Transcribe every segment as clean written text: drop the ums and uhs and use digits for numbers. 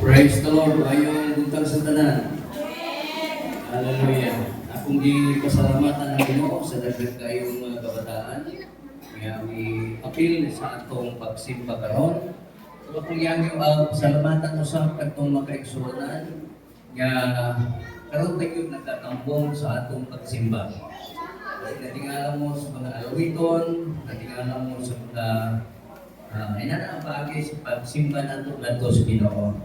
Praise the Lord. Ayong buntag sa tanan. Hallelujah. Akong gipasalamatan ang Ginoo sa dagdag kayong mga kabataan. Kaya apil sa atong pagsimba karon. So akong yang pasalamatan usab katong makaigsunan nga karon tayo nagtatambong sa atong pagsimba. Natingala mo sa mga alawiton, natingala mo sa mga inana ang bagay sa pagsimba nato ngadto sa Ginoo.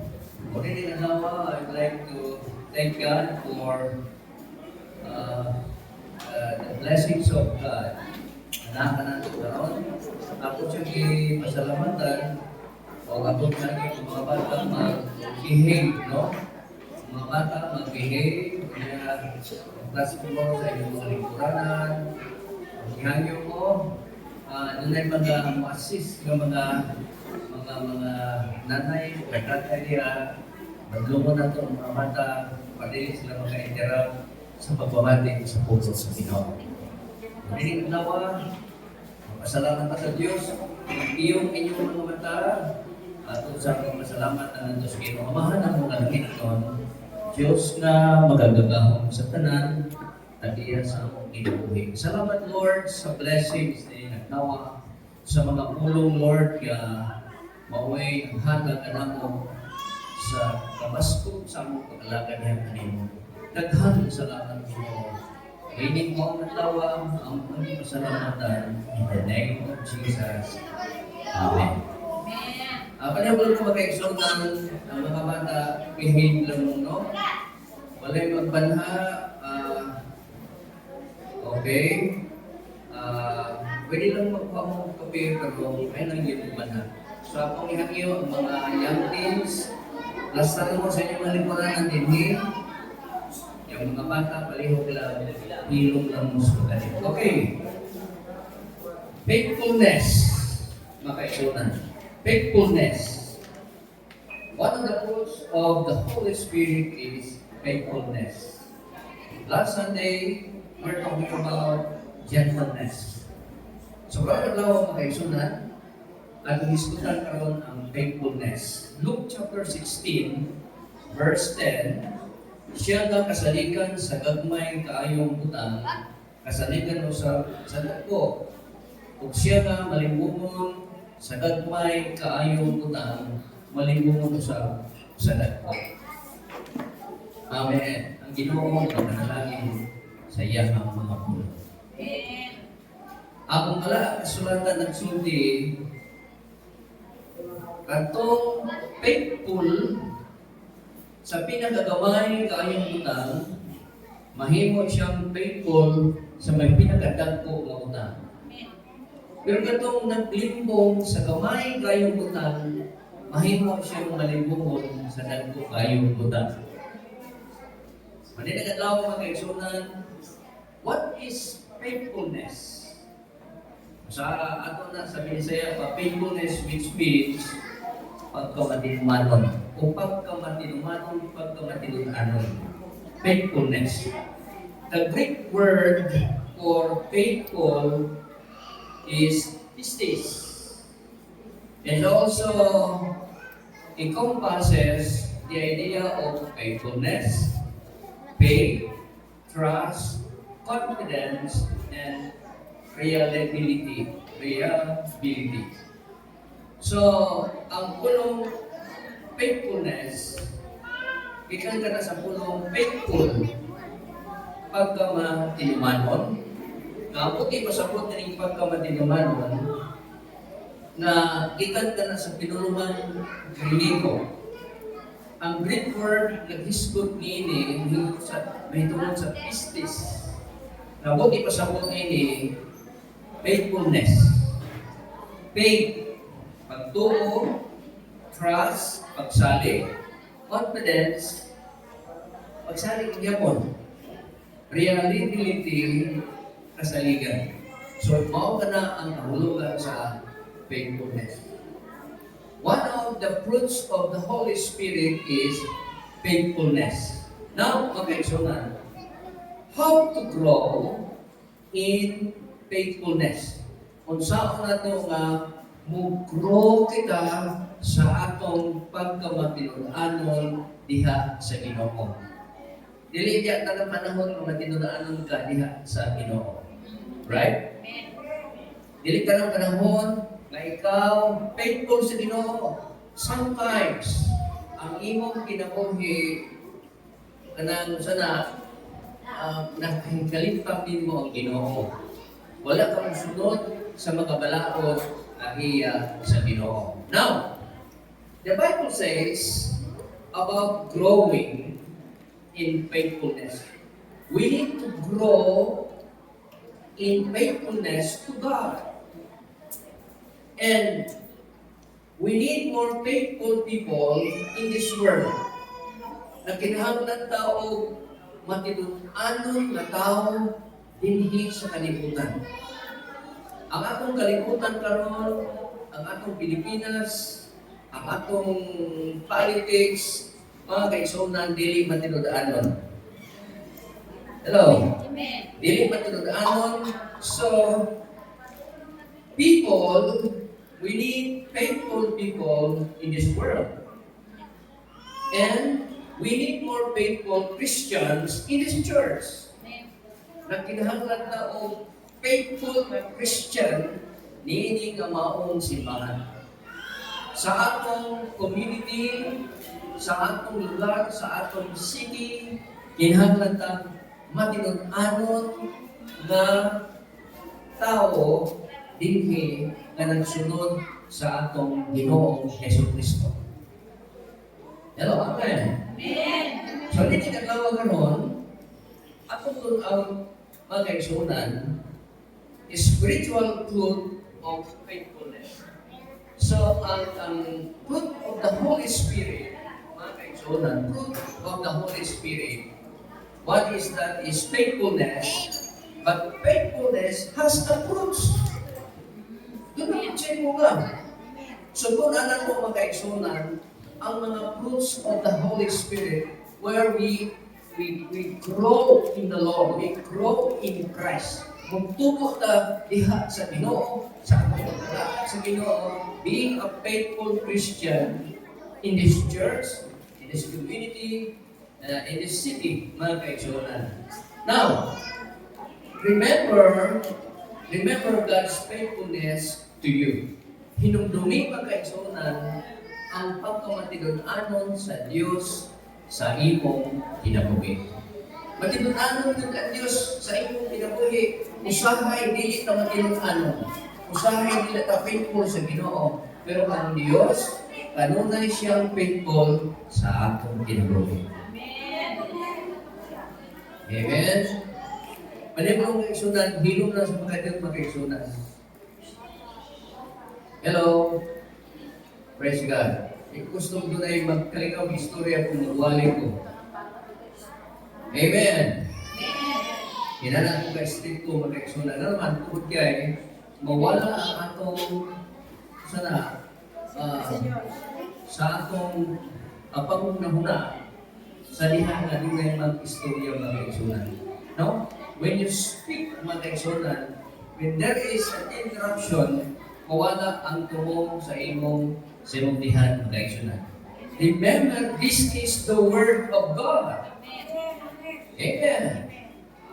Muli din alawa, I'd like to thank God for the blessings of God. Anak nato karon. Ako siya pasalamatan o abot lagi kung mga bata mag-behave, no? Mga bata mag-behave, kaya klase mo sa inyong mga lingkuranan. Ihangyo ko, doon ay mag-assist ng mga nanay, nagtatay niya, maglungo na ito ang mga bata, pwede sila maka-interact sa pagbabati sa puso sa Ginoo. Hindi nawa, pasalamat sa Diyos, iyong inyong mga mata, at sa akong masalamat ang Diyos Ginoo. Amahan ang mga langit nun, Diyos na magagagahong sa tanan, at iya sa akong inuuhin. Salamat Lord sa blessings na nagnawa, sa mga pulong Lord, mauwi ang hatag mo sa kabaskog sa among pag-alaga niya kanimo. Daghang salamat Ginoo. Hiling mo ang natlawa, ang aming pasalamatan in the name of Jesus. Amen. Panibol ko maka-exhortan ang mga bata, behave lang mo, no? Walay magbanha, okay? Pwede lang magkuha mo kape, pero ay lang yung banha. So akong ihangyo ang mga young teens, lastan mo sa inyong malikuran ng dinhi, yung mga bata, palihog lang, hilong lang mo sa galit. Okay. Faithfulness, makaikunan. Faithfulness. One of the fruits of the Holy Spirit is faithfulness. Last Sunday, we're talking about gentleness. So, bakit lang makaikunan? At diskutan karon ang faithfulness. Luke chapter 16, verse 10, siya nga kasaligan sa gagmay kaayong butang, kasaligan mo sa dako. Ug siya nga malimbungon sa gagmay kaayong butang, malimbungon sa dako. Amen. Ang Ginoo manalangin sa iya ang mga pulo. Akong pala kasulatan ng sulti, katong faithful sa pinakagamay kaayong butang, mahimo siyang faithful sa may pinakadagko nga butang. Pero katong naglimbong sa gamay kaayong butang, mahimo siyang malimbungon sa dagko kaayong butang. Manila kadlaw mga kaigsunan, what is faithfulness? Sa ato na sa Bisaya, faithfulness which means pagkamatinumanon. Kung pagkamatinumanon, pagkamatinumanon. Faithfulness. The Greek word for faithful is pistis. It also encompasses the idea of faithfulness, faith, trust, confidence, and reliability. So, ang pulong faithfulness, ikan ka na sa pulong faithful pagkamatinumanon. Naputi pa sa puti ng pagkamatinumanon na ikan ka na sa pinulungan kliniko. Ang Greek word naghisgot niini may tungkol sa pistis. Naputi pa sa puti ni faithfulness. Faith, pagtuo, trust, pagsali, confidence, pagsali ng yapon, reliability, kasaligan. So, mao ka na ang nahulugan sa faithfulness. One of the fruits of the Holy Spirit is faithfulness. Now, makaigsunan, how to grow in faithfulness. Kung saan na ito nga, mag-grow kita sa atong pagkamatinud-anon diha sa Ginoo. Dili diya na ng panahon nga matinud-anon ka diha sa Ginoo. Right? Dili ka ng panahon na ikaw faithful sa Ginoo. Sometimes ang imong kinabuhi kanang sana nakahingalimpang din mo ang Ginoo. Wala kang sunod sa mga balaod na iya sa Ginoo. Now, the Bible says about growing in faithfulness. We need to grow in faithfulness to God. And we need more faithful people in this world. Na kinahanglan tao matinud-anon na tao dinhi sa kalibutan. Ang atong kalibutan karon, ang atong Pilipinas, ang atong politics, mga kaigsunan, dili matinud-anon. Hello? Amen. Dili matinud-anon. So, people, we need faithful people in this world. And we need more faithful Christians in this church. Na kinahanglan na o faithful na Christian niini nga maong simbahan. Sa atong community, sa atong lugar, sa atong city, kinahanglan ta matinud-anon nga tao dinhi nga nagsunod sa atong Ginoong Jesucristo. Hello, amen. Amen. So, hindi naglawa ganon, atong ang mga kaigsunan is spiritual fruit of faithfulness. So, ang fruit of the Holy Spirit, mga kaigsunan, fruit of the Holy Spirit, what is that? Is faithfulness. But faithfulness has the fruits. Doon ang check mo ka. So, kung anak mo mga kaigsunan, ang mga fruits of the Holy Spirit where we grow in the Lord, we grow in Christ. Magtubo ta diha sa Ginoo, sa paglalakad sa Ginoo, being a faithful Christian in this church, in this community, in this city, mga kaigsunan. Now, remember God's faithfulness to you. Hinumdumi mga kaigsunan ang pagkamatinud-anon sa Dios sa imong kinabuhi. Matinud-anon jud ka Dios sa imong kinabuhi. Usahay dili ta matinud-anon. Usahay dili ta faithful sa Ginoo. Pero ang Dios kanunay siyang faithful sa atong kinabuhi. Amen. Panimong kaigsunan, hilom na sa mga kaigsunan. Hello. Praise God. Gusto ko na magkalikaw ng istorya kung magwali ko. Amen. Hinanaan ko ka-street ko, mag-eksuna na naman, tukod kaya mawala ang atong sa atong pangunahuna sa diha nga dunay mag-istorya mag-eksuna. No? When you speak mag-eksuna, when there is an interruption, mawala ang tumong sa imong sinundihan mag-eksuna. Remember, this is the Word of God. Amen.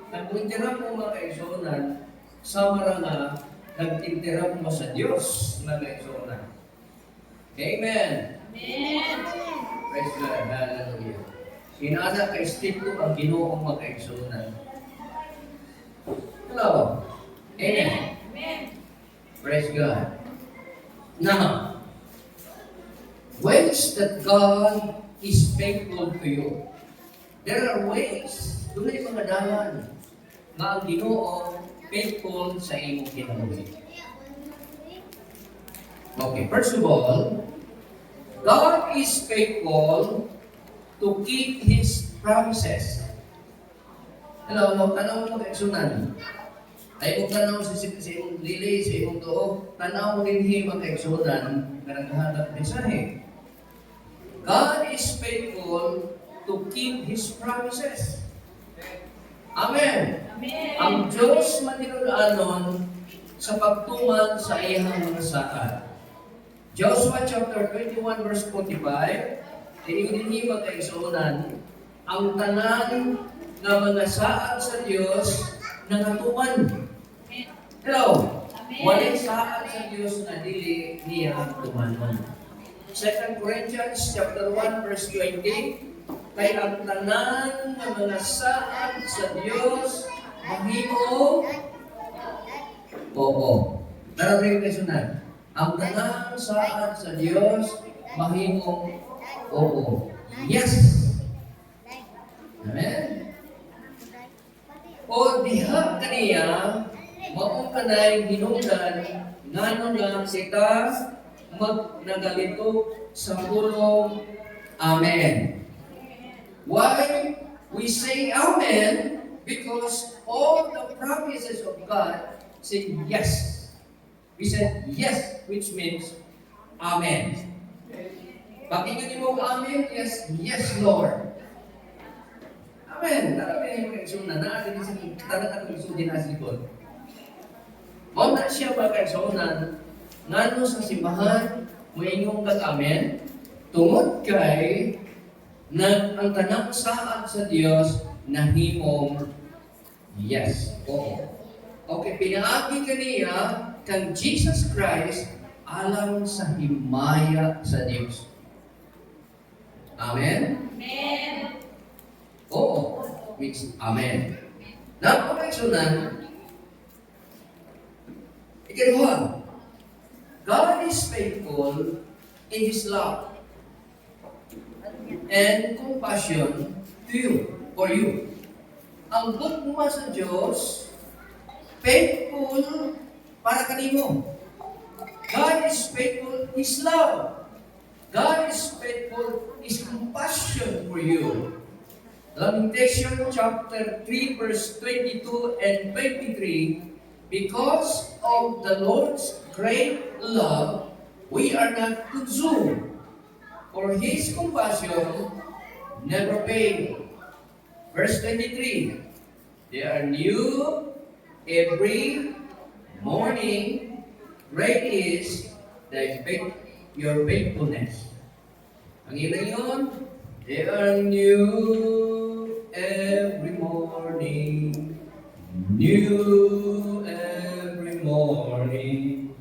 Nagtintira mo mga kaigsunan, sama nga nagtintira mo sa Diyos mga kaigsunan. Amen. Amen. Praise God. Hallelujah. Inana ka istito ang Ginoong mga kaigsunan. Hello. Amen. Amen. Praise God. Now, ways that God is faithful to you. There are ways, dunay mga dalan, nga ang Ginoo faithful sa imong kinabuhi. Okay, first of all, God is faithful to keep His promises. Hello, tanaw mo kaigsunan. Ay mo tanaw sa imong lili, sa imong tuo, tanaw mo din himang kaigsunan nga naghahanap mensahe. God is faithful to keep His promises. Amen. Amen. Ang Diyos matinud-anon sa pagtuman sa iyang mga sakad. Joshua chapter 21 verse 45, ini magkaigsuunan, ang tanan nga mga saad sa Dios nangatuman. Hello. Walay saad sa Dios na dili niya tumanon. 2 Corinthians chapter 1 verse 20, kay ang tanan nga mga saad sa Dios mahimo. Oo. Darating kayo sunod. Ang tanan saad sa Dios mahimo. Oo. Yes. Amen. O diha kaniya maong kanay hinungdan ngano nga sita magnagalito sa pulong. Amen. Why we say Amen? Because all the promises of God say yes. We said yes, which means Amen. Pakinggan niyo mo Amen? Yes, yes, Lord. Amen. Talaga yung kaigsunan na atin sa talaga itong isudin na sikod. Mao na siya ba kaigsunan ngano sa simbahan moingong kag-amen tungod kay ang tanang saad sa Dios nahimong yes. Oo. Okay, pinaagi kaniya kang Jesus Christ alang sa himaya sa Dios. Amen? Amen. Oo. Means Amen. Napakasunan, ikaduha, God is faithful in His love and compassion to you, for you. Ang gugma sa Diyos, faithful para kanimo. God is faithful, His love. God is faithful, His compassion for you. Lamentation chapter 3 verse 22 and 23, because of the Lord's great love, we are not consumed, for His compassion never fail. Verse 23, they are new every morning, great is your faithfulness. Ang ilan yun? They are new every morning, new every morning,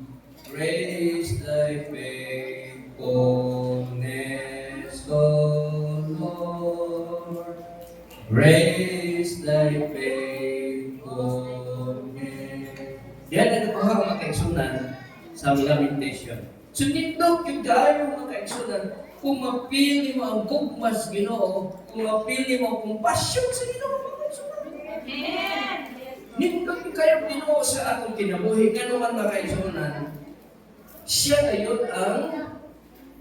great is thy faithfulness, O Lord. Great is thy faithfulness. Yan ang nakuha mga kaigsunan sa lamentation. Sunindog yung dahil mga kaigsunan, kung mapili mo ang gugmas Ginoo, kung mapili mo ang compassion sa Ginoo, mga kaigsunan. Amen. Nindog yung kayo Ginoo sa atong kinabuhi, nga naman mga kaigsunan, siya ngayon ang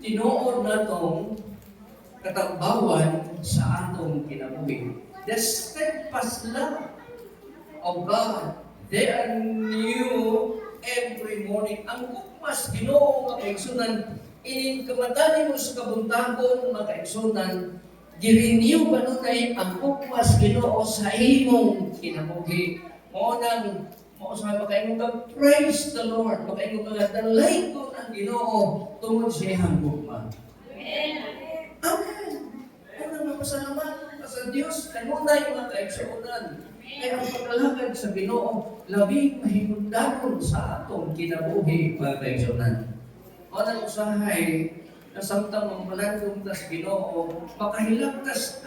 tinuod natong katambawan sa atong kinabuhi. The steadfast love of God, they are new every morning. Ang gugmas Ginoo mga kaigsunan, inin kamatani mo sa kabuntagon mga kaigsunan, girenew ba nun ay ang gugmas Ginoo sa imong kinabuhi. Mo sa makaingon ka, praise the Lord. Makaingon ka, dalay ko ang Ginoo tungod sa iyang gugma. Amen. Ano na pasalamat sa Diyos, kanunay mga kaigsunan. Kaya ang paglalakad sa Ginoo, labing mahimundanon sa atong kinabuhi mga kaigsunan. O nang usahay, nasamtang ang malandong tas Ginoo, makahilagtas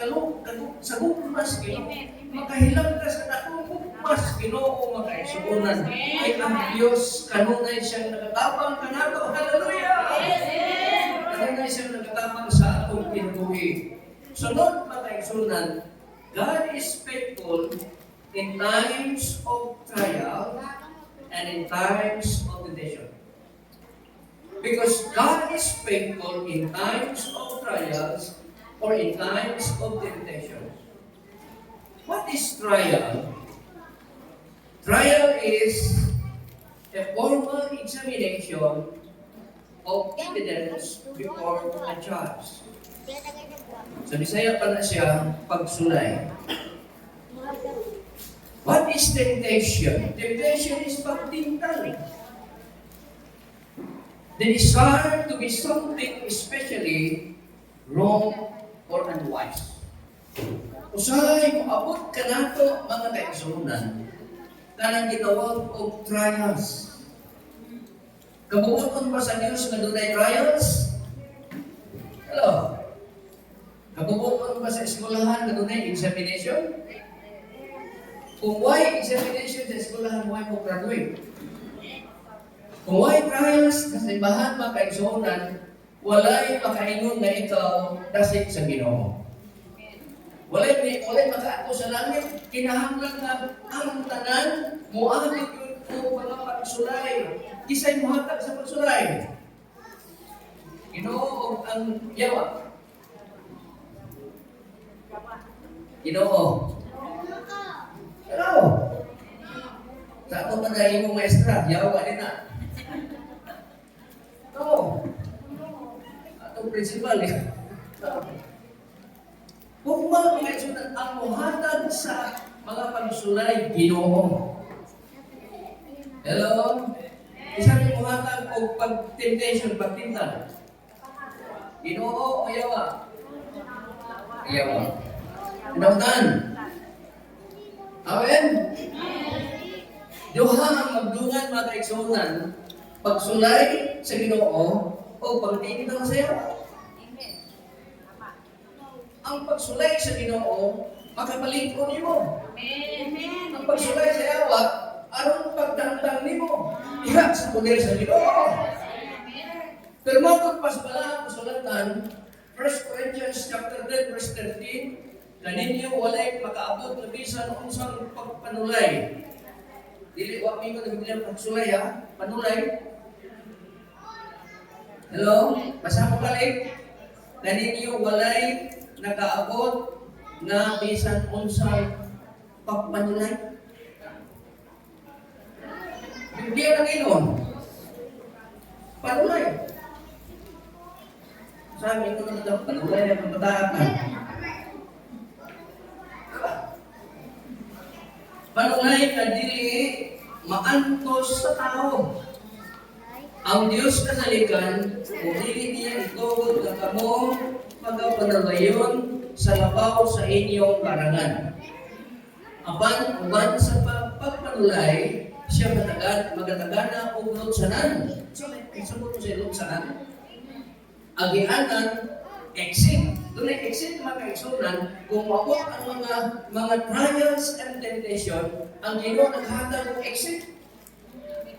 sa gugmas Ginoo, makahilagtas sa akong gugmas Ginoo mga kaigsunan. Ay ang Diyos, kanunay siyang nakatabang kanato. Hallelujah! Kanunay siyang nakatabang sa atong kinabuhi. Sunod mga kaigsunan, God is faithful in times of trial and in times of temptation. Because God is faithful in times of trials or in times of temptation. What is trial? Trial is a formal examination of evidence before a judge. Sa Bisaya pa na siya pagsulay. What is temptation? Temptation is pagtintang. the desire to be something especially wrong or unwise. Usahay moabot ka nato mga kaigsunan kanang gitawag og trials. Kabuoton ba sa Dios nga dunay trials? Hello. Kabuoton ba sa eskwelahan nga dunay examination? Kung why examination sa eskwelahan, why mo graduate? Kung why trials, kasi bahan makaigsunan, walay makaingon nga ikaw dasig sa Ginoo. Walay makaato sa langit, kinahanglan nga ang tanan, muamit yun o mga pagsulay. Kisay muhatag sa pagsulay. Ginoo ang yawa. Ginoo. Hello. Sa ato pa dahil mong maestra, yawa din na. No. Atong principal eh. Kung mga kaisunan ang muhatag sa mga pagsulay, Ginoo. Hello? Isa rin muhatag o pag-temptation, pagtintan. Ginoo o yawa? Yawa. Pinautan. Amen? Duha ang magdungan mga kaisunan, pagsulay sa Ginoo o pagtintan sa yawa. Ang pagsulay sa Ginoo, makapalikon nimo. Ang pagsulay sa yawa, aron pagtangtang nimo. Iha sa poder sa Ginoo. Pero matod pa sa balang kasulatan, 1 Corinthians chapter 10, verse 13, kaninyo walay makaabot na bisan unsang pagpanulay. Dili wa mi ko nagbilang pagsulay ha, panulay. Hello, basa mo balik. Kaninyo walay nakaabot na bisan unsang pagpanulay. Biblia lang inon. Panulay. Sabi ko na ito, panulay na pagpataakan. Panulay na dili maantos sa tao. Ang Diyos kasalikan, kung dili niya itugod na kamo pagkapanalayon sa labaw sa inyong karangan. Apan, uban sa pagpanulay, siya magatagana o lutsanan. So, isabot mo siya lutsanan. Agianan, exit. Doon ay exit mga kaisunan, kung mabot ang mga trials and temptation, ang Ginoo naghatag ng exit.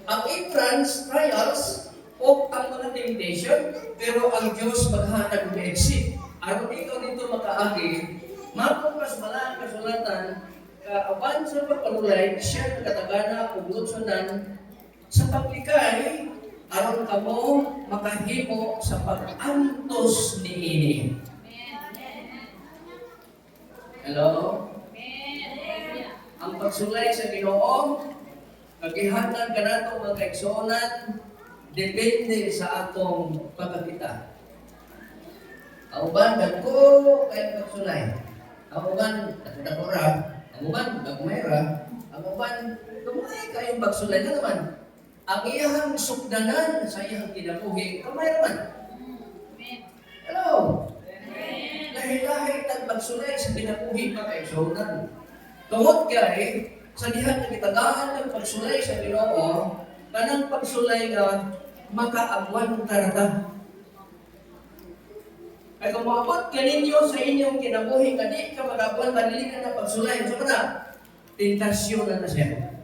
Ang entrance, trials, o ang mga temptation, pero ang Diyos maghatag ng exit. Aron ikaw dito makaagi, mapupas malang kasulatan, kaaban sa pagpanulay, siya nagkatagana o lutsunan sa paglikay, aron kamo makahimo sa pag-antos ni ini. Hello? Ang pagsulay sa Ginoo, kagihatag ka nato mga kaigsuonan, depende sa atong pagkakita. Ang uban, dagko kayo pagsulay. Ang uban, dagkora. Ang uban, dagmayra. Ang uban, dumay kayong pagsulay na naman. Ang iyahang sukdanan sa iyahang kinabuhi, kamay naman. Hello? Lahi-lahi tag pagsulay sa kinabuhi pa kay Sonan. Tungod kay, sa dihan na kitagaan ng pagsulay sa Ginoo, kanang pagsulay nga makaagwan tarata. Ay kung maabot ka ninyo sa inyong kinabuhi, kadi ka mag-agwan, manili ka na pagsulay. So na, tentasyon na siya.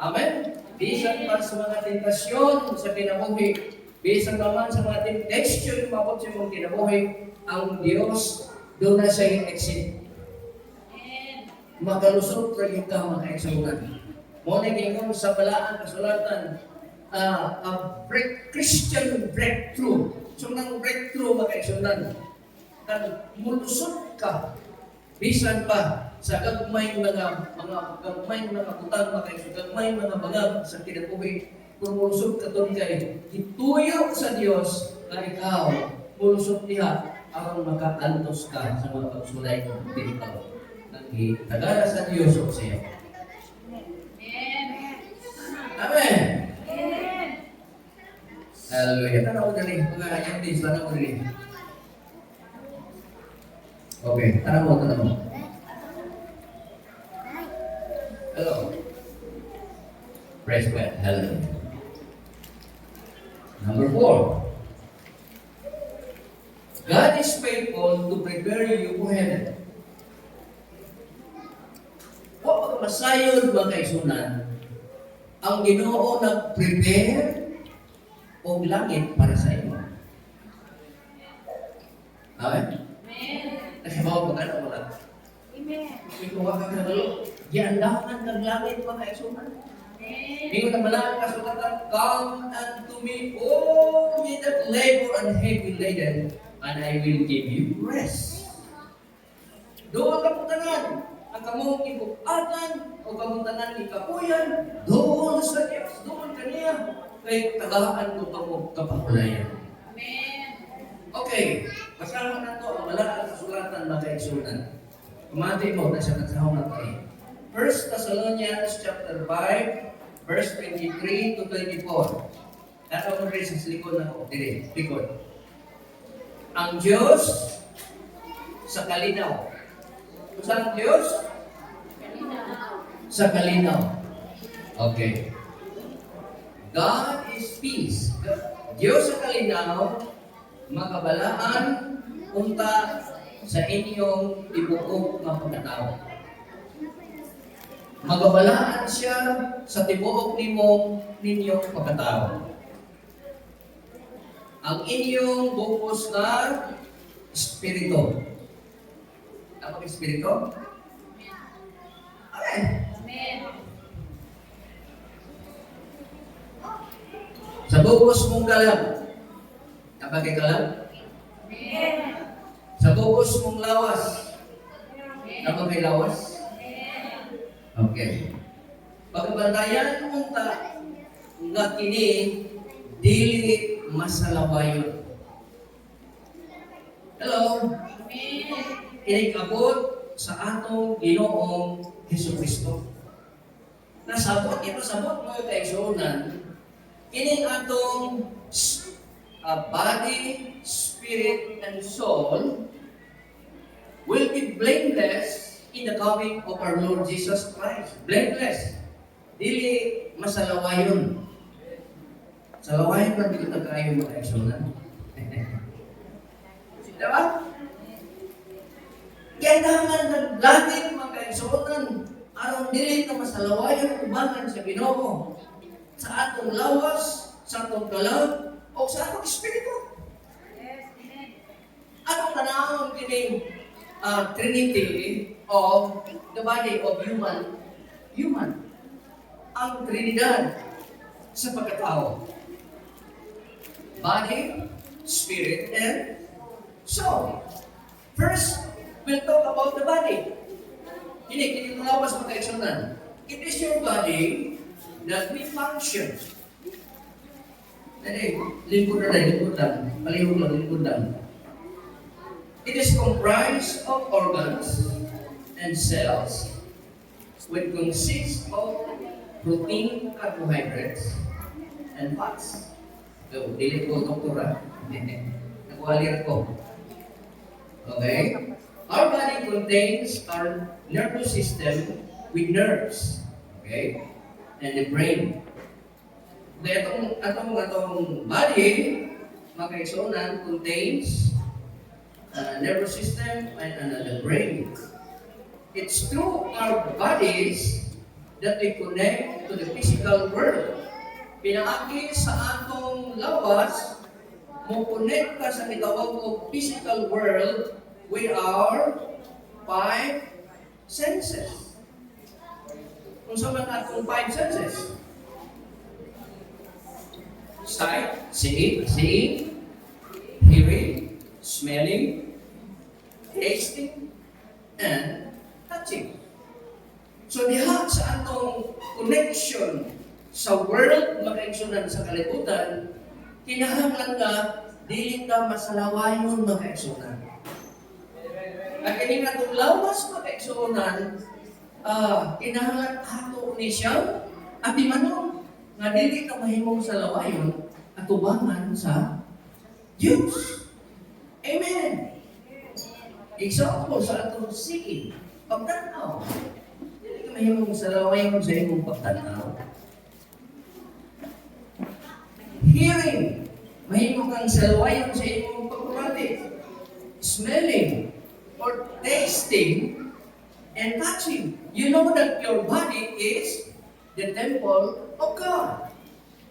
Amen? Bisan pa sa mga tentasyon sa kinabuhi, bisan naman sa mga temptation, maabot sa inyong kinabuhi, ang Diyos doon na sa iyong exit. Makalusot rin ka mga kaisunan. Muna gingon sa balaan kasulatan, Christian breakthrough. So nang breakthrough mga kaisunan, mulusot ka, bisan pa sa gagmay mga butang mga kaisunan, gagmay mga bangag sa kinabuhi, kung mulusot ka doon kay, ituyo sa Diyos na ikaw, mulusot niya, aron makaantos ka sa mga pagsulay ng ikaw. Tagala sa Diyos o sa iyo. Amen. Hallelujah. Tanaw na rin. Mga ayantis, tanaw na rin. Okay, tanaw mo, tanaw mo. Hello. Praise God. Hello. Number 4. God is faithful to prepare you for heaven. O masayon mga kaisunan, ang Ginoo nag-prepare o langit para sa inyo. Amen? Amen. Kasi mga pagkano wala. Amen. Ikaw ka kagalo. Giandahan ng langit mga kaisunan. Amen. Mingo na malang kasulatan, come unto me, all ye that labor and heavy laden, and I will give you rest. Doon ka putanan, ang kamong ibukatan, o kamutanan ikapuyan, doon sa Diyos, doon kaniya, kay tagaan ko kamong kapahulayan. Amen. Okay, kasama na to ang malang kasulatan mga kaisunan. Kumati mo na siya nagsahaw na tayo. 1 Thessalonians chapter 5, verse 23 to 24. Nasa mo rin sa likod na ko. Dili, likod. Ang Diyos sa kalinaw. Kung saan ang Diyos? Sa kalinaw. Okay. God is peace. Diyos sa kalinaw, makabalaan, unta sa inyong tibuok ng pagkatao. Magabalaan siya sa tibuok ninyong pagkatao. Ang inyong bukos na espiritu. Ano ang espiritu? Amen. Amen. Sa bukos mong kalam. Kapag kalam? Amen. Sa bukos mong lawas. Kapag lawas? Okay. Pagbantayan mong nga kini dili masalawayon. Hello. Amen. Kini kabot sa atong Ginoong Hesukristo. Nasabot ito sabot mga kaigsuonan. Kini atong body, spirit, and soul will be blameless in the coming of our Lord Jesus Christ. Blameless. Dili masalawayon. Salawayon na dito na kayo mga kaigsuonan. Diba? Kaya naman naglaging mga kaigsuonan, araw dili na masalawayon ubangan sa Ginoo, sa atong lawas, sa atong kalam, o sa atong espiritu. Yes. Amen. Anong tanawang kining Trinity of the body of human. Ang Trinidad sa pagkatao. Body, spirit, and soul. First, we'll talk about the body. Kini lawas mga kaigsuonan. It is your body that we function. Lingkod lang. Palihog lang, lingkod lang. It is comprised of organs and cells, which consist of protein, carbohydrates, and fats. So, dili ko doktora. Nagwalir ko. Okay? Our body contains our nervous system with nerves. Okay? And the brain. Okay, atong body, mga kaigsuonan, contains nervous system and the brain. It's through our bodies that we connect to the physical world. Pinaagi sa atong lawas, mo connect ka sa gitawag o physical world with our 5 senses. Kung sa man atong 5 senses? Sight, seeing, hearing, smelling, tasting, and touching. So diha sa atong connection sa world makaigsunan sa kalibutan, kinahanglan ka dili ka masalawayon makaigsunan. At kini atong lawas makaigsunan, kinahanglan ato ni siya at di manon nga dili ka mahimong sa lawayon atubangan sa Diyos. Amen. Example sa atong sige, pagtanaw. Dili ka mahimong salawayon sa imong pagtanaw. Hearing, mahimong kang salawayon sa imong pagpapati. Smelling, or tasting, and touching. You know that your body is the temple of God.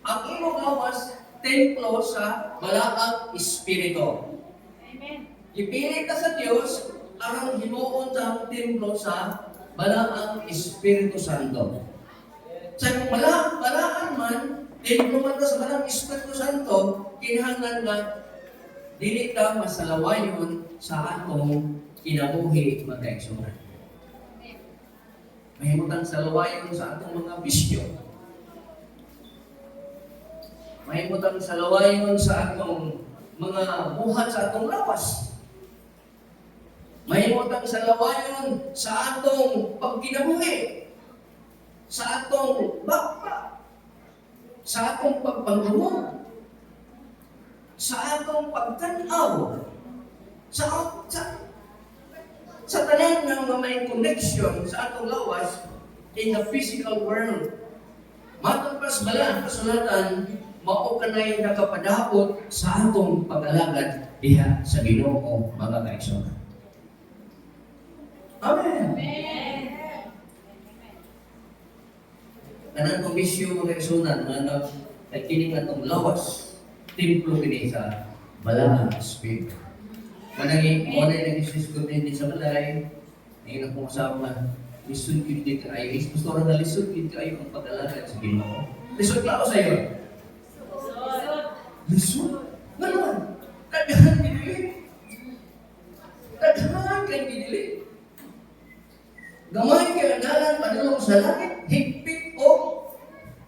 Ang imong lawas, templo sa balaang espiritu. Amen. Ipili ka sa Diyos, ang himuon sa templo sa balaang Espiritu Santo. Sa balaan man, templo man ka sa balaang Espiritu Santo, kinahanglan nga, dili ka masalawayon sa atong kinabuhi mga igsoon. Mahimutang salawayon sa atong mga bisyo. Mahimutang salawayon sa atong mga buhat sa atong lawas. Mahimutang salawayon sa atong pagkinabuhi, sa atong bakpa, sa atong pagpangulo, sa atong pagtanaw, sa tanan ng may connection sa atong lawas in the physical world. Matong pas bala kasulatan, mao kanay nakapadaot sa atong pag-alagad diha sa Ginoo mga kaigsoon. Amen. Amen. Kanang komisyon mga kaigsunan nga nagkining atong lawas, templo kini sa balaang espiritu. Manang mo na nag-isis ko din sa balay, ngayon akong kasama, lisod yun din ka ayo. Gusto na lisod yun ka ayo ang pag-alagad sa Ginoo. Lisod ka ako sa iyo. Lisod? Ganon. Tadhan pinili. Tadhan kay pinili. Gamay kay analan padulong sa langit, higpit o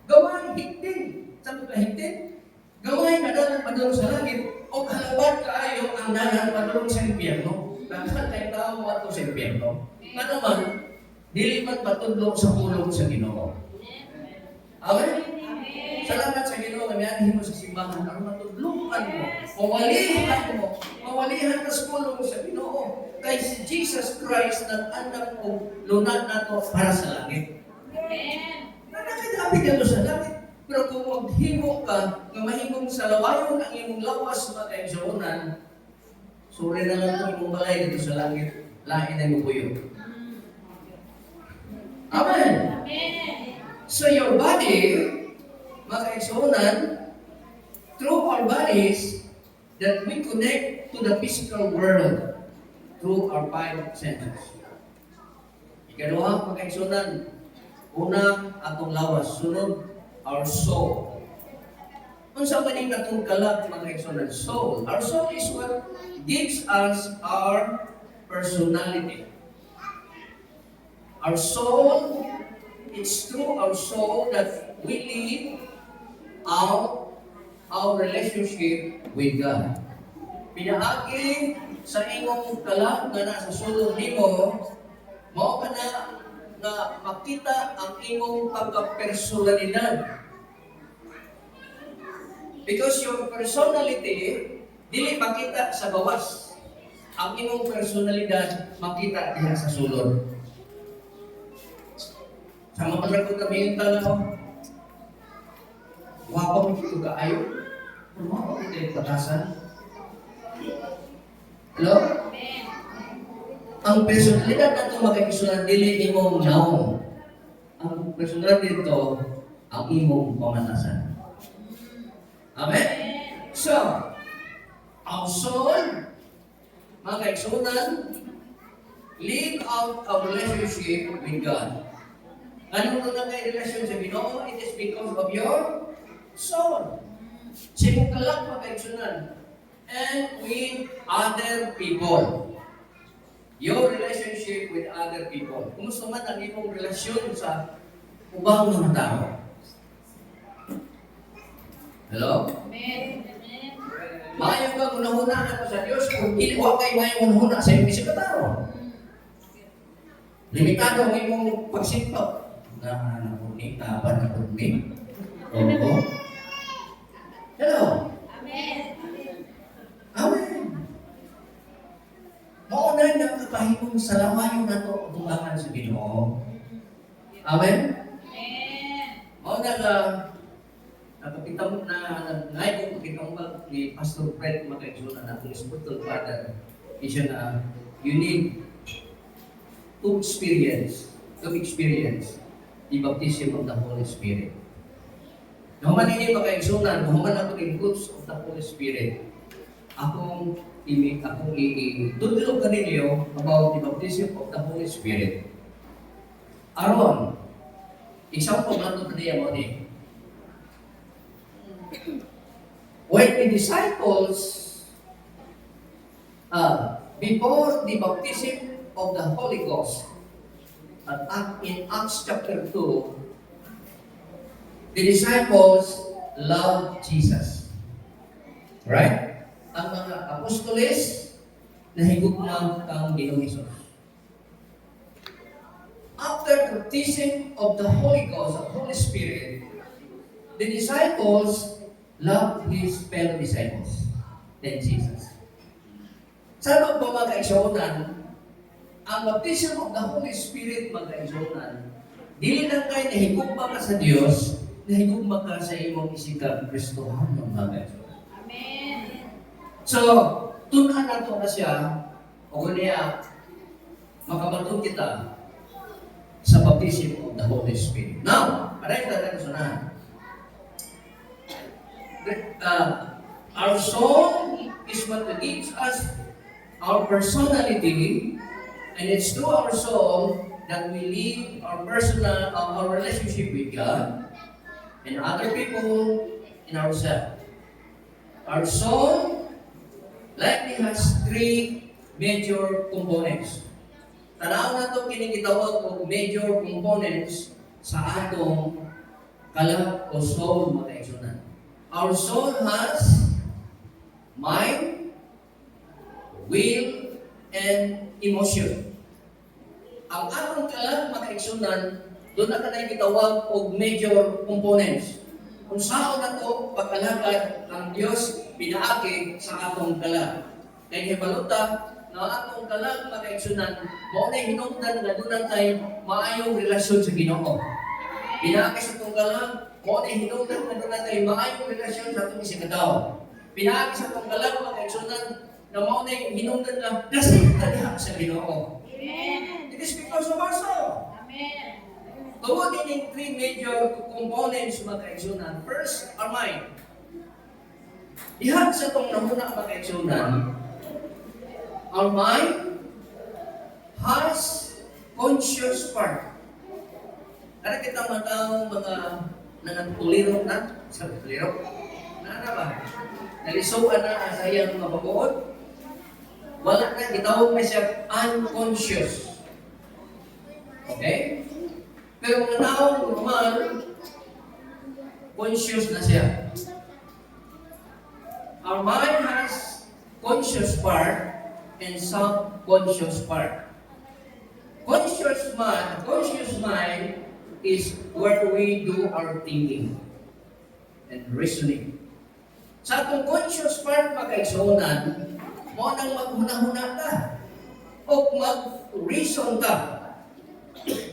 gamay higtin. Sabi ka higtin? Gamay analan padulong sa langit, o halawat kaayo ang nanan padulong sa impyerno. Dapat kay tao ato sa impyerno. Nga naman, dili man patudlong sa pulong sa Ginoo. Amen? Salamat sa Ginoo nga mianhin mo sa simbahan aron matudlungan mo. Mawalihan ka sa pulong sa Ginoo. Kay si Jesus Christ nag-andam og lunad nato para sa langit. Amen. Nakakadapit ka sa langit. Pero kung maghimo ka, nga mahimong salawayon ang imong lawas mga kaigsuonan, suri na lang itong imong balay dito sa langit, lain na mo puyo. Amen! Amen. So your body, mga kaigsuonan, through our bodies, that we connect to the physical world through our five senses. Ikaduha, mga kaigsuonan, una, atong lawas. Sunod, our soul. Unsa man ning natong kalag mga kaigsuonan? Soul. Our soul is what gives us our personality. Our soul, it's through our soul that we live out our relationship with God. Pinaagi sa imong kalag nga nasa sulod nimo, mao ka na makita ang imong pagka-personalidad. Because your personality, dili makita sa bawas. Ang imong personalidad, makita diha sa sulod. Sama pa rin kung kami yung tanaw. Wapang ito kaayo. Wapang ito yung patasan. Hello? Amen. Ang personalidad na itong makikisunan, dili imong naong. Ang personalidad dito, ang imong pamatasan. Amen? So, our soul, mga kaigsunan, live out a relationship with God. Ano na kay relasyon sa Ginoo? It is because of your soul. Simong kalag, mga kaigsunan. And with other people. Your relationship with other people. Kumusta man ang imong relasyon sa ubang mga tao? Hello? Amen. Mayo ba kung nahuna ka sa Diyos kung iliwa kay mayo kung nahuna sa imong isip tao? Limitado ang imong pagsintok. Na nakunita ba na kunit? Oo. Hello? Amen. Amen. Maunay na kapahimong salamayon na ito tumangan sa Ginoo. Amen? Amen. Mauna na nakapitang na ngayon kung pakitang ni Pastor Fred Magkaigsunan na atong spiritual father. Isya na you need to experience the baptism of the Holy Spirit. Naman ini Magkaigsunan, naman ako in fruits of the Holy Spirit. Akong itutulog kaninyo about the baptism of the Holy Spirit. Aron, example na ito niya mo ni. When the disciples, before the baptism of the Holy Ghost, in Acts chapter 2, the disciples loved Jesus. Right? Ang mga apostoles, nahigugma kang Ginoong Hesus. After the baptism of the Holy Ghost, the Holy Spirit, the disciples loved his fellow disciples, then Jesus. Sa mga kaigsunan, ang baptism of the Holy Spirit, mga kaigsunan, dili lang kayo nahigugma ka sa Diyos, nahigugma ka sa imong isikap Kristohan ng mga kaigsunan. Amen. So, tunan na ito na siya, o niya, makabatong kita sa baptism of the Holy Spirit. Now, pareho na sunahan. Our soul is what gives us our personality, and it's through our soul that we live our relationship with God and other people and ourselves. Our soul likely has three major components. Tanaw na ito kinikitawag o major components sa atong kalag o soul, mga kaigsunan. Our soul has mind, will, and emotion. Ang atong kalag, mga kaigsunan, doon na kanay gitawag og major components. Kung saan na ito pagkalagad ang Diyos pinaagi sa atong kalag. Kaya hibaluta na atong kalag, mga kaigsunan, mao na hinungdan na doon tayo maayong relasyon sa Ginoo. Pinaagi sa atong kalag, mao na hinungdan na doon tayo maayong relasyon sa atong isikadaw. Pinaagi sa atong kalag, mga kaigsunan, na mao na hinungdan na nasita diha sa Ginoo. Amen. It is because of our soul. Amen. Tungod din three major components, mga kaigsunan. First, our mind. Diha sa itong nahuna, mga kaigsunan, our mind has conscious part. Ano kita mga nangatuliro na? Sa tuliro? Na ba? Nalisuan na sa iyang mga bagood? Wala na, gitawag na siya unconscious. Okay? Pero mga taong normal, conscious na siya. Our mind has conscious part and subconscious part. Conscious mind is where we do our thinking and reasoning. Sa atong conscious part, magkaigsunan, mo nang maghuna-huna ka o mag-reason ka.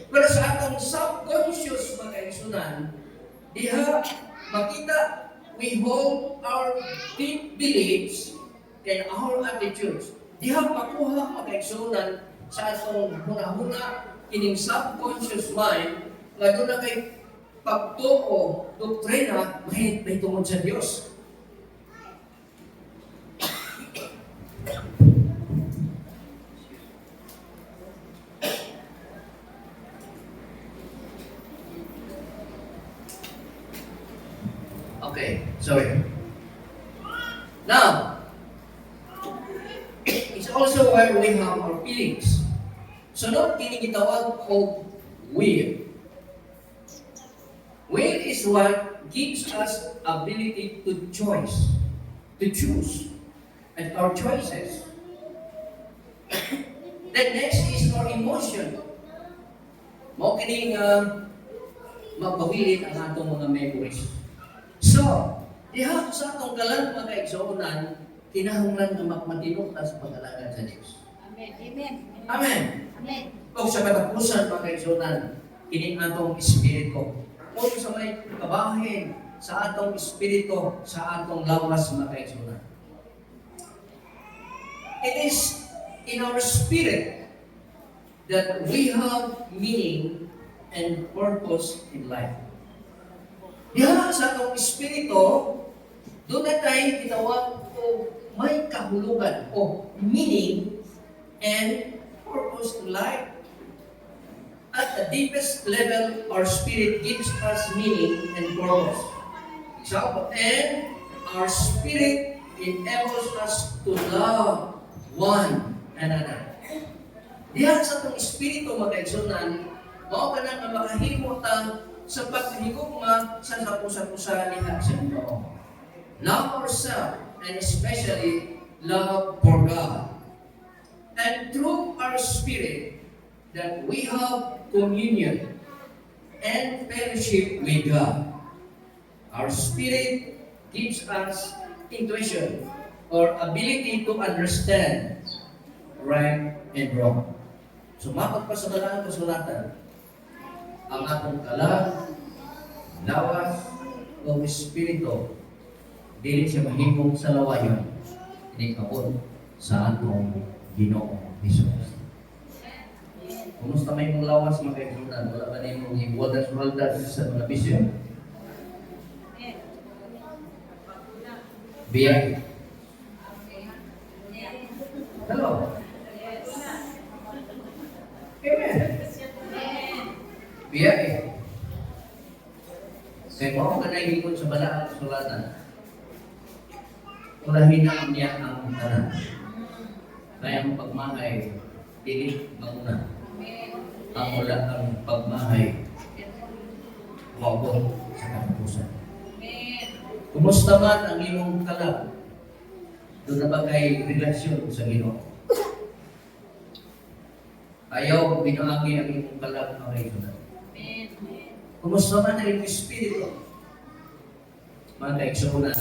Pero sa atong subconscious, magkaigsunan, diha makita we hold our deep beliefs and our attitudes. Diha makuha, magkaigsunan, sa atong huna-huna, kining subconscious mind, nga doon na kay pagtuo, doktrina, may tungod sa Diyos. Okay, sorry. Now, it's also where we have our feelings. Sunod, kinigitawag o will. Will is what gives us ability to choose, and our choices. Then next is our emotion. Mao kining magbawilit ang atong mga memories. So, Diha sa atong kalan mga kaigsuonan, kinahanglan nga matinong ta sa pag-alagad sa Dios. Amen. Amen. Amen. Amen. O sa katapusan mga kaigsuonan, kini atong espiritu. O sa may kabahin sa atong espiritu, sa atong lawas mga kaigsuonan. It is in our spirit that we have meaning and purpose in life. Diha sa atong espiritu, doon na tayo tinawag o may kahulugan o meaning and purpose in life. At the deepest level, our spirit gives us meaning and purpose. Example, and our spirit enables us to love one another. Diyan sa itong espiritu magkaigsunan, mao ka na nga makahimo ta sa paghigugma sa sapusa-pusa niya sa Ginoo. Love ourselves and especially love for God. And through our spirit that we have communion and fellowship with God. Our spirit gives us intuition or ability to understand right and wrong. Sumakot pa sa dalang kasulatan, ang atong kalag, lawas, o espiritu, dili siya mahimong sa lawayon, hindi kapon sa atong Ginoong Hesus. Kumusta may mong lawas mga kaigsunan? Wala ba na mong iwaldas-waldas sa mga bisyo? Biyak. Hello. Amen. Biyak eh. Kaya mo ka na ikot sa balaan sulatan. Ulahin na niya ang tanan. Kaya ang pagmahay, dili maguna. Ang wala ang pagmahay, maubos sa katapusan. Kumusta man ang imong kalag? Doon na ba kay relasyon sa Ginoo? Ayaw binaangi ang imong kalag ng kaigsunan. Kumusta man ang imong espiritu? Mga kaigsunan,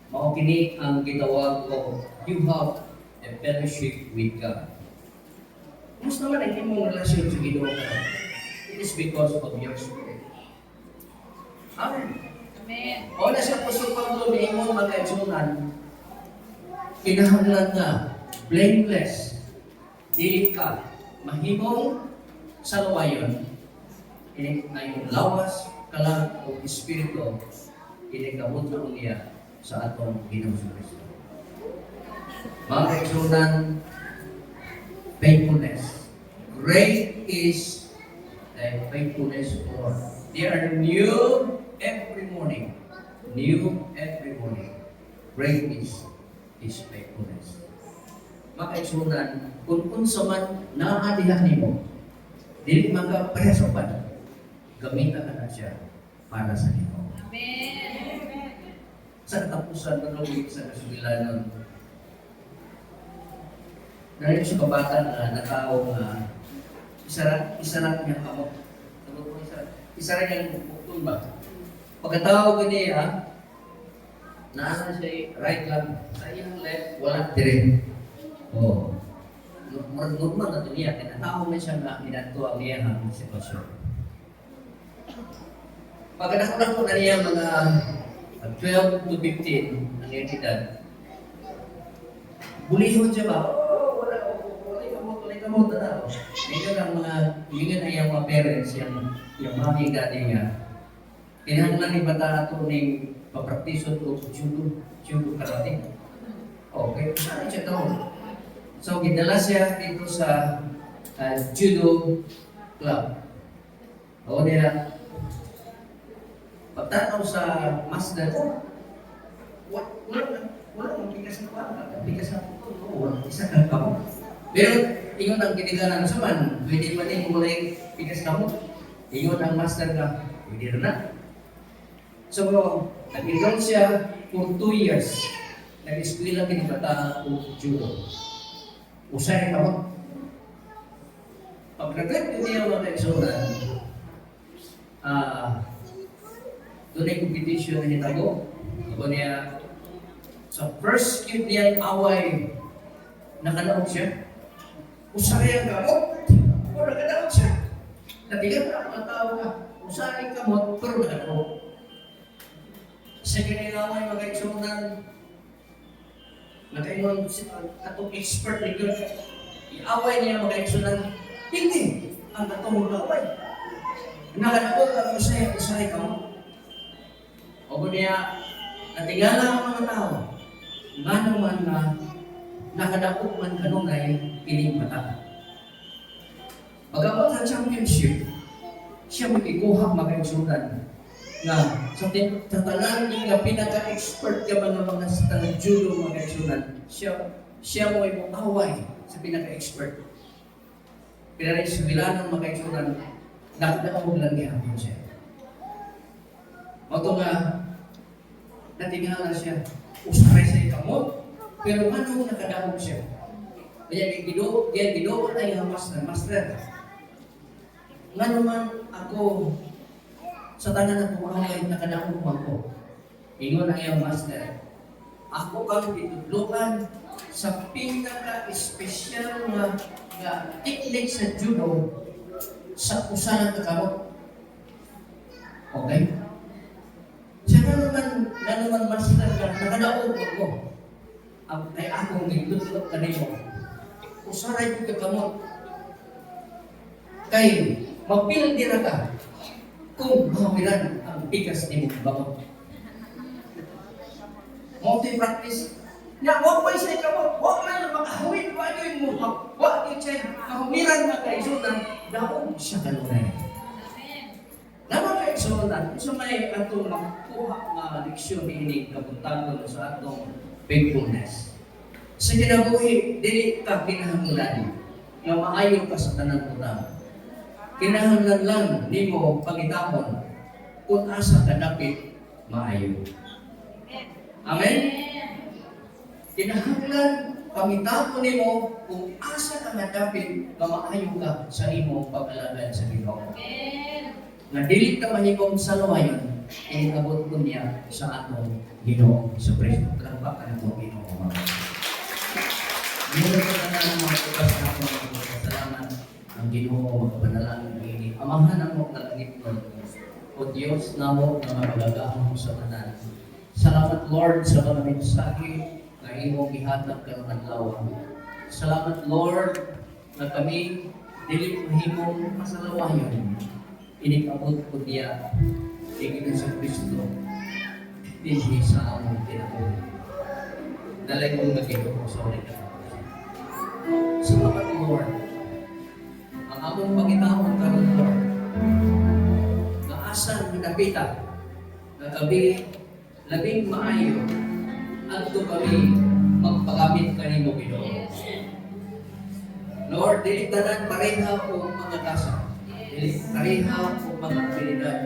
mao kini ang gitawag ko, you have a fellowship with God. Kumusta man ang imong relasyon sa Ginoo? It is because of your spirit. Amen. Amen. O na siya Apostol Pablo ni imong mga kaigsunan, kinahanglan nga, blameless, dili ka, mahimong sa lawayon, ini na yung lawas, kalag o espiritu, ini kabutlo niya sa atong Ginoong Kristo. Mga kaigsunan, faithfulness. Great is thy faithfulness, Lord. They are new every morning. New every morning. Great is His faithfulness. Mga kaigsunan, kung unsa man naadihan nimo, dili magkapreso pa, gamitan ka na siya para sa Ginoo. Amen. Sa katapusan ng lubig sa kasubilanon, dahil sa kabata na natao nga isarat niya kamot. Isarat niya bukton ba? Pagkatao niya, naasa siya right lang. Sa iyang left, wala dire. Oh. Normal na ito niya. Tinatao mo siya na minato ang niya ang sitwasyon. Pagkatapos na niya mga 12 to 15 ang iyang edad, bulihon siya ba? Wala kamot na. Ngayon ang mga na iyang mga parents, yung mami dati niya, kinahanglan ni bata ito ni papraktiso ito judo karate. Okay, saan siya ito? So, gindala siya dito sa judo club. O niya, pagtanaw sa master, wala ang bigas na pa, bigas na po, isa ka pa. Pero, ingon ang kiniganan sa man, pwede pa din mulay bigas na mo. Ingon ang master na, pwede rin na. So, nag-enroll siya for 2 years. Nag-eskwela kinibata o judo. Usay ka mo. Pag-graduate niya mga kaigsunan, doon ay competition na hitabo. Ako niya, sa first kid niya away, nakanaog siya. Usay ang gamot, pero nakanaog siya. Natigan na ang tao ka, usay ang gamot, pero nakanaog. Sa ginilaway magkaigsunan, nakaingon atong expert ni God, iaway niya magkaigsunan, hindi ang atong away. Nakanaog ang usay gamot. O niya, natingala ang mga tao, nga naman na nakadakot man kanunay piling mata. Pagkabot sa championship, siya magikuha magkaigsunan na sa tatanan nga pinaka-expert ka mga sa judo magkaigsunan, siya mo ay away sa pinaka-expert. Pinarin sa bilanang magkaigsunan, nakadaog lang niya ang siya. Mato nga, natingala siya, usaray sa ikamot, pero ano nakadamog siya? Kaya gido ay master. Nga naman ako, sa tanan na kumaway, nakadamog ako. Ingon na yung master. Ako kang ditudlukan sa pinaka-espesyal nga technique sa judo sa usahan kakamot. Okay? Siya na naman master ka, nakadaog ako. Ang kay akong nagtutulog kanimo. Usaray ko kakamot. Kay, mapildi na ka kung mahawiran ang bigas ni mong bangon. Multi-practice. Nga, huwag pa siya kakamot. Huwag na makahawin. Huwag mo. Huwag yung siya. Mahawiran na kaisunan. Daog siya kanunay. Naman kayo sumundan, so may atong magkuha nga leksyon ini kapuntagon sa atong faithfulness. Sa kinabuhi, dili ka kinahanglan nga maayo ka sa tanan utang. Kinahanglan lang nimo pagitapon kung asa ka dapit maayo. Amen? Kinahanglan pagitapon nimo kung asa ka dapit nga maayo ka sa imong pag-alagad sa Ginoo. Na dili ka mahigong sa luwayon, inabot ko niya sa atong Ginoo sa Kristo. Kalamba ka na itong Ginoo. Ginoo ka na ng mga tugas na itong salamat ang Ginoo magpanalangin ini. Amahan ang mga nalangit nun. O Diyos na mo na mapagagahan mo sa tanan. Salamat Lord sa mga mensahe na imong ihatag ka ng adlaw. Salamat Lord na kami dili mahigong masalawayon. Inikabot ko niya, tingin sa Kristo, hindi sa among tinakot. Dalay kong nag-ino sa ulit na. Salamat Lord, ang among pagitahon karon Lord, na asang minapita, na kami labing maayo, at kami magpagamit kanimo Ginoo. Lord, dili tanan pareha o mga kasa. Pareha o mga abilidad.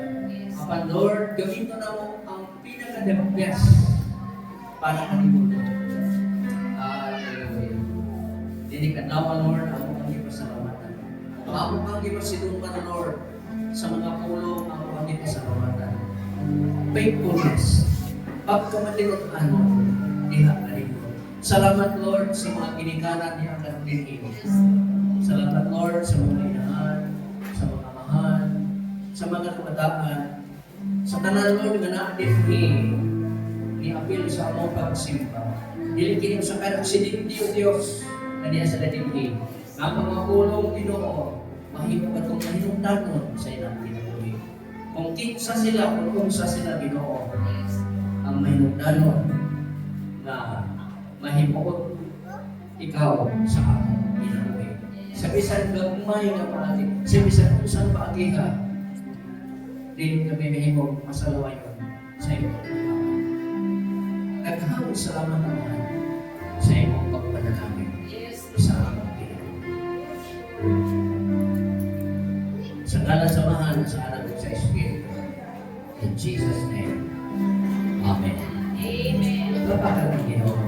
Apan Lord, gawin mo na mo ang pinaka-the best para kanimo. Hallelujah. Dili ka naman Lord, ako ang ipasalamatan. Ako ang ipasidumpan Lord sa mga pulong ako ang ipasalamatan. Faithfulness. Pagkamatinutan mo, diha kanimo. Salamat Lord sa mga ginikanan niya ang kanino. Salamat Lord sa mga inahan, sa mga amahan, sa mga kabataan, sa tanan Lord nga natin ni-appeal sa among pagsimpa. Dili kini sa kanaksidindi o Diyos na diya sa datigdi. Nga mga pulong Ginoo, mahimo ka itong mahinungtanon sa ilang kinabuhi. Kung kinsa sila, kung sa sila Ginoo, ang mahinungtanon na mahimuot ikaw sa among kinabuhi. Sa bisan gagmay nga paagi, sa bisan usang paagi ka, din kami mahimong masalawayon sa iyong pagpapalagay. Daghang salamat naman sa iyong pagpanalangin sa among Ginoo. Sa ngalan samahan sa anak sa Espiritu. In Jesus' name. Amen. Amen. Lapakan ng Ginoo.